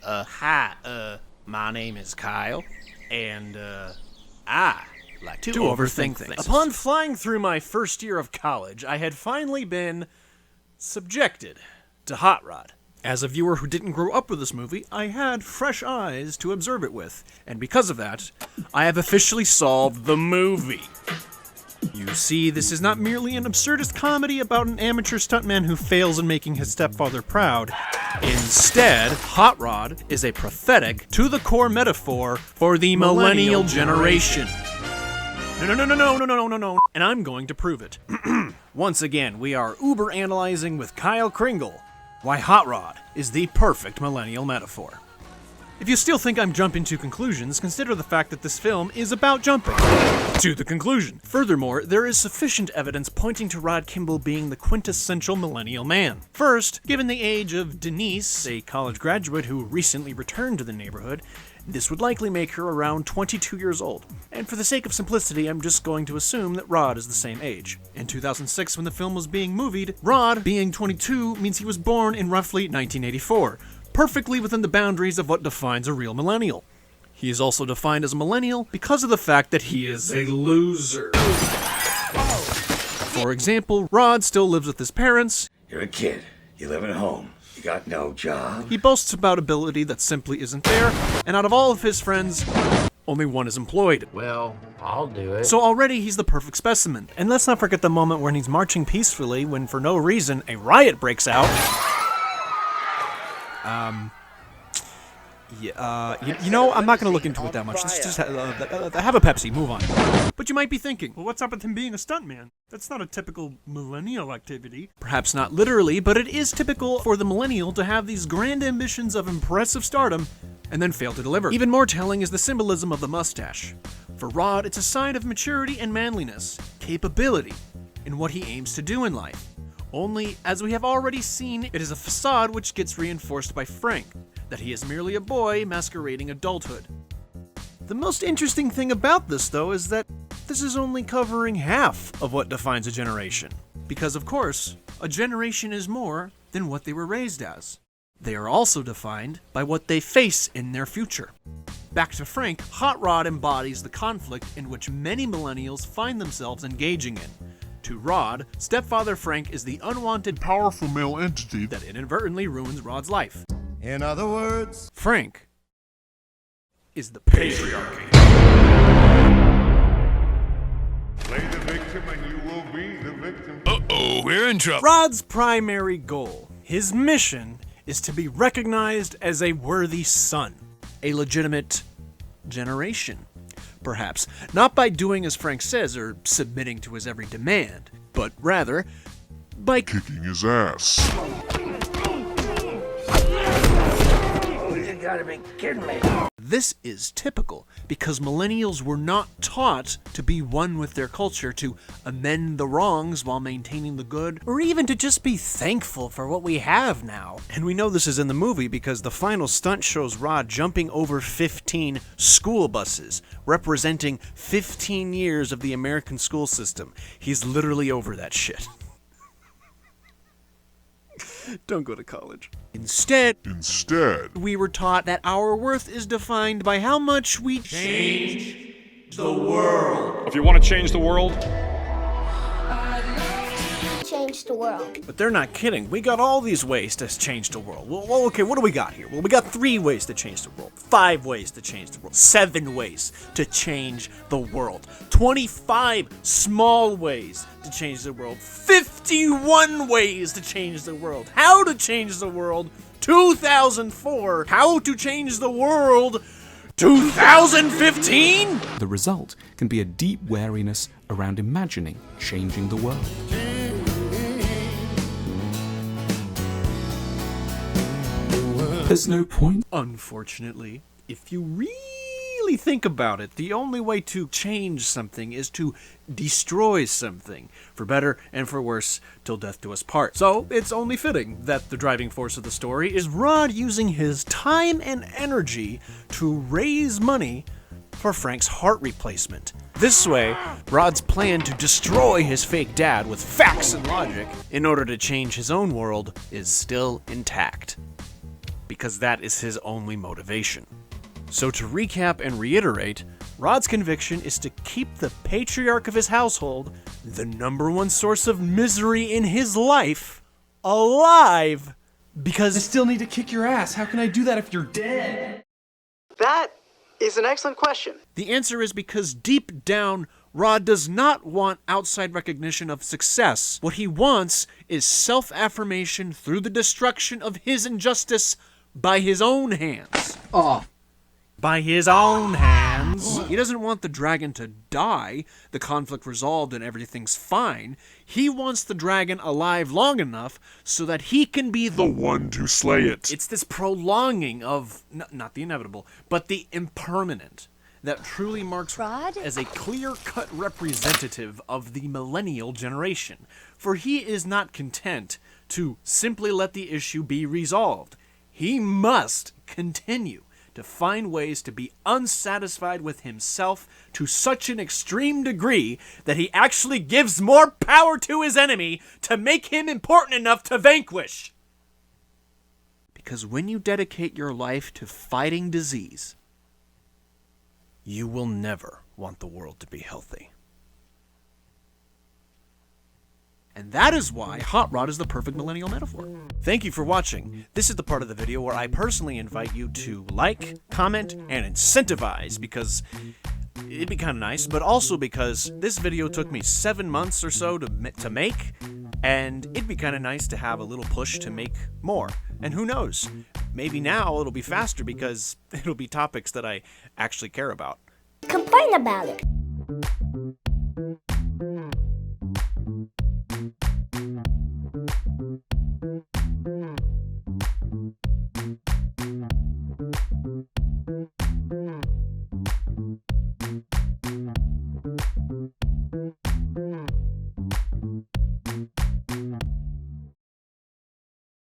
Hi, my name is Kyle, and, I like to overthink things. Upon flying through my first year of college, I had finally been subjected to Hot Rod. As a viewer who didn't grow up with this movie, I had fresh eyes to observe it with, and because of that, I have officially solved the movie. You see, this is not merely an absurdist comedy about an amateur stuntman who fails in making his stepfather proud. Instead, Hot Rod is a prophetic, to-the-core metaphor for the millennial generation. No, and I'm going to prove it. Once again, we are Über-Analyzing with Kyle Kringle, why Hot Rod is the perfect millennial metaphor. If you still think I'm jumping to conclusions, consider the fact that this film is about jumping to the conclusion. Furthermore, there is sufficient evidence pointing to Rod Kimball being the quintessential millennial man. First, given the age of Denise, a college graduate who recently returned to the neighborhood, this would likely make her around 22 years old. And for the sake of simplicity, I'm just going to assume that Rod is the same age. In 2006, when the film was being movied, Rod, being 22, means he was born in roughly 1984. Perfectly within the boundaries of what defines a real millennial. He is also defined as a millennial because of the fact that he is a loser. For example, Rod still lives with his parents. You're a kid. You live at home. You got no job. He boasts about ability that simply isn't there, and out of all of his friends, only one is employed. Well, I'll do it. So already he's the perfect specimen. And let's not forget the moment when he's marching peacefully when for no reason a riot breaks out. You know, I'm not going to look into it that much. Just have a Pepsi, move on. But you might be thinking, well, what's up with him being a stuntman? That's not a typical millennial activity. Perhaps not literally, but it is typical for the millennial to have these grand ambitions of impressive stardom and then fail to deliver. Even more telling is the symbolism of the mustache. For Rod, it's a sign of maturity and manliness, capability, in what he aims to do in life. Only, as we have already seen, it is a facade which gets reinforced by Frank, that he is merely a boy masquerading adulthood. The most interesting thing about this, though, is that this is only covering half of what defines a generation. Because, of course, a generation is more than what they were raised as. They are also defined by what they face in their future. Back to Frank, Hot Rod embodies the conflict in which many millennials find themselves engaging in. To Rod, stepfather Frank is the unwanted, powerful male entity that inadvertently ruins Rod's life. In other words, Frank is the patriarchy. Play the victim and you will be the victim. Uh-oh, we're in trouble. Rod's primary goal, his mission, is to be recognized as a worthy son, a legitimate generation. Perhaps, not by doing as Frank says or submitting to his every demand, but rather by Kicking his ass. You gotta be kidding me. This is typical because millennials were not taught to be one with their culture, to amend the wrongs while maintaining the good, or even to just be thankful for what we have now. And we know this is in the movie because the final stunt shows Rod jumping over 15 school buses, representing 15 years of the American school system. He's literally over that shit. Don't go to college. Instead, we were taught that our worth is defined by how much we change the world. If you want to change the world, Change the world. But they're not kidding. We got all these ways to change the world. Well, okay, what do we got here? Well, we got 3 ways to change the world, 5 ways to change the world, 7 ways to change the world, 25 small ways to change the world, 51 ways to change the world. How to change the world, 2004. How to change the world, 2015? The result can be a deep wariness around imagining changing the world. There's no point. Unfortunately, if you really think about it, the only way to change something is to destroy something, for better and for worse, till death do us part. So, it's only fitting that the driving force of the story is Rod using his time and energy to raise money for Frank's heart replacement. This way, Rod's plan to destroy his fake dad with facts and logic in order to change his own world is still intact. because that is his only motivation. So to recap and reiterate, Rod's conviction is to keep the patriarch of his household, the #1 source of misery in his life, alive, because I still need to kick your ass. How can I do that if you're dead? That is an excellent question. the answer is because deep down, Rod does not want outside recognition of success. What he wants is self-affirmation through the destruction of his injustice by his own hands. By his own hands. He doesn't want the dragon to die, the conflict resolved and everything's fine. He wants the dragon alive long enough so that he can be the one to slay it. It's this prolonging of, not the inevitable, but the impermanent, that truly marks Rod? as a clear-cut representative of the millennial generation. For he is not content to simply let the issue be resolved. He must continue to find ways to be unsatisfied with himself to such an extreme degree that he actually gives more power to his enemy to make him important enough to vanquish. Because when you dedicate your life to fighting disease, you will never want the world to be healthy. And that is why Hot Rod is the perfect millennial metaphor. Thank you for watching. This is the part of the video where I personally invite you to like, comment, and incentivize, because it'd be kind of nice, but also because this video took me 7 months or so to make, and it'd be kind of nice to have a little push to make more. And who knows, maybe now it'll be faster because it'll be topics that I actually care about. Complain about it.